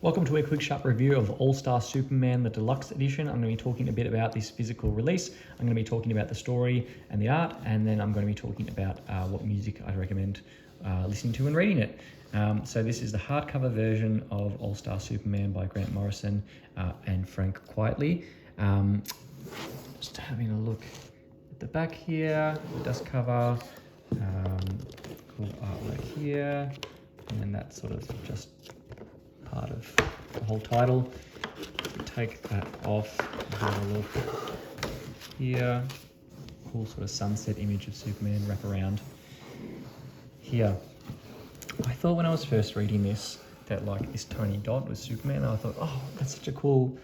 Welcome to a quick sharp review of All-Star Superman, the Deluxe Edition. I'm going to be talking a bit about this physical release. I'm going to be talking about the story and the art, and then I'm going to be talking about what music I'd recommend listening to and reading it. So this is the hardcover version of All-Star Superman by Grant Morrison and Frank Quietly. Just having a look at the back here, the dust cover, cool artwork here, and that's sort of just part of the whole title. Take that off, have a look here. Cool sort of sunset image of Superman wrap around here. I thought when I was first reading this that like this Tony Dot was Superman. I thought, oh, that's such a cool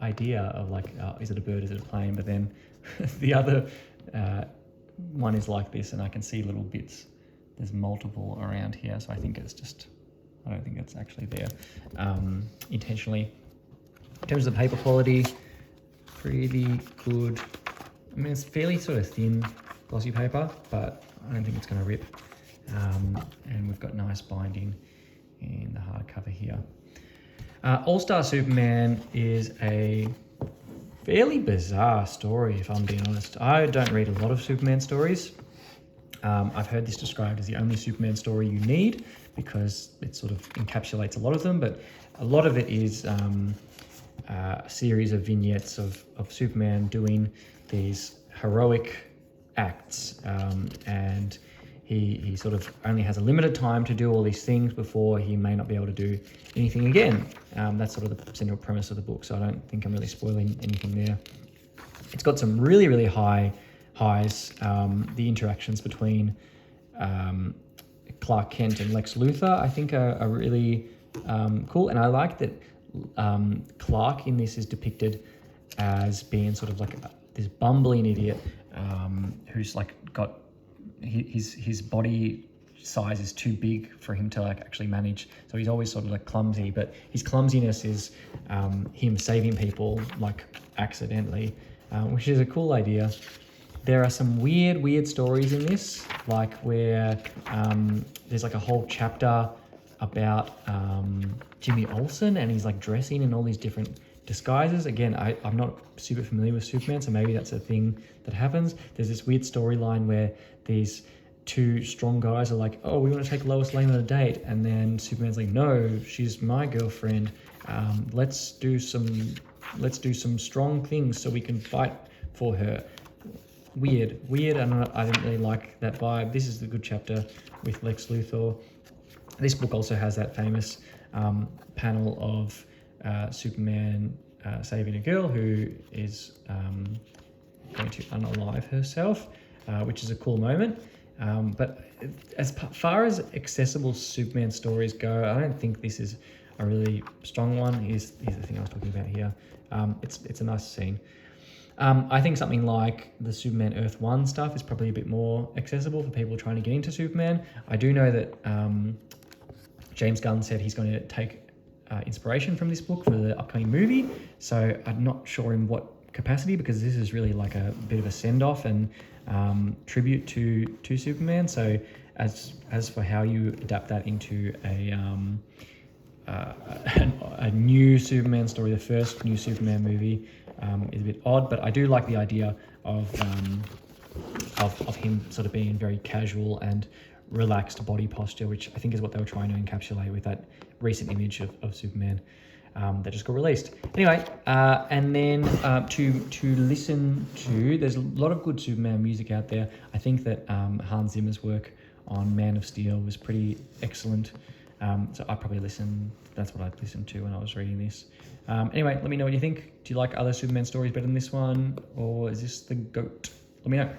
idea of like, is it a bird, is it a plane? But then the other one is like this, and I can see little bits. There's multiple around here, so I think it's just, I don't think it's actually there intentionally. In terms of the paper quality, pretty good. I mean, it's fairly sort of thin, glossy paper, but I don't think it's going to rip. And we've got nice binding in the hardcover here. All-Star Superman is a fairly bizarre story, if I'm being honest. I don't read a lot of Superman stories. I've heard this described as the only Superman story you need because it sort of encapsulates a lot of them, but a lot of it is a series of vignettes of Superman doing these heroic acts, and he sort of only has a limited time to do all these things before he may not be able to do anything again. That's sort of the central premise of the book, so I don't think I'm really spoiling anything there. It's got some really, really highs. The interactions between Clark Kent and Lex Luthor, I think, are really cool. And I like that Clark in this is depicted as being sort of like this bumbling idiot who's like got his body size is too big for him to like actually manage. So he's always sort of like clumsy, but his clumsiness is him saving people like accidentally, which is a cool idea. There are some weird stories in this, like where there's like a whole chapter about Jimmy Olsen, and he's like dressing in all these different disguises. Again, I'm not super familiar with Superman, so maybe that's a thing that happens. There's this weird storyline where these two strong guys are like, oh, we want to take Lois Lane on a date, and then Superman's like, no, she's my girlfriend. Let's do some strong things so we can fight for her. Weird, and I didn't really like that vibe. This is the good chapter with Lex Luthor. This book also has that famous panel of Superman saving a girl who is going to unalive herself, which is a cool moment. But as far as accessible Superman stories go, I don't think this is a really strong one. Here's the thing I was talking about here. It's a nice scene. I think something like the Superman Earth 1 stuff is probably a bit more accessible for people trying to get into Superman. I do know that James Gunn said he's going to take inspiration from this book for the upcoming movie, so I'm not sure in what capacity, because this is really like a bit of a send-off and tribute to Superman. So as for how you adapt that into a new Superman story, the first new Superman movie, is a bit odd, but I do like the idea of him sort of being very casual and relaxed body posture, which I think is what they were trying to encapsulate with that recent image of Superman that just got released. Anyway, and then to listen to, there's a lot of good Superman music out there. I think that Hans Zimmer's work on Man of Steel was pretty excellent. So I probably that's what I'd listen to when I was reading this. Anyway, let me know what you think. Do you like other Superman stories better than this one, or is this the GOAT? Let me know.